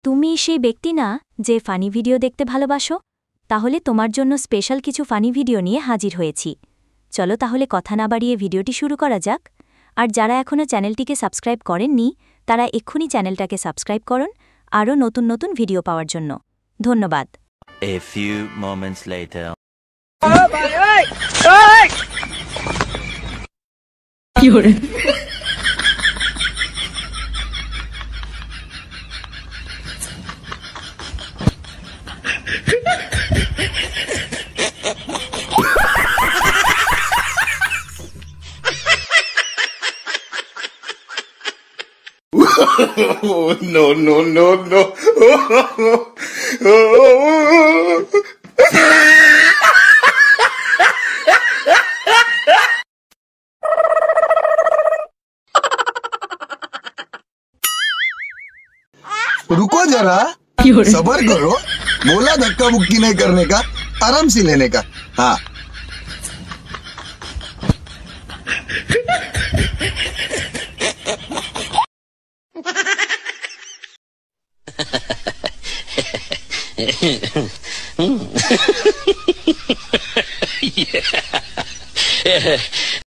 তুমি সেই ব্যক্তি না যে ফানি ভিডিও দেখতে ভালোবাসো? তাহলে তোমার জন্য স্পেশাল কিছু ফানি ভিডিও নিয়ে হাজির হয়েছি। চলো তাহলে কথা না বাড়িয়ে ভিডিওটি শুরু করা যাক। আর যারা এখনও চ্যানেলটিকে সাবস্ক্রাইব করেননি তারা এক্ষুনি চ্যানেলটাকে সাবস্ক্রাইব করুন আরও নতুন নতুন ভিডিও পাওয়ার জন্য। ধন্যবাদ। A few moments later. Oh, no, no, no, no. रुको जरा, सबर करो। बोला धक्का मुक्की नहीं करने का, आराम से लेने का। हाँ Yeah.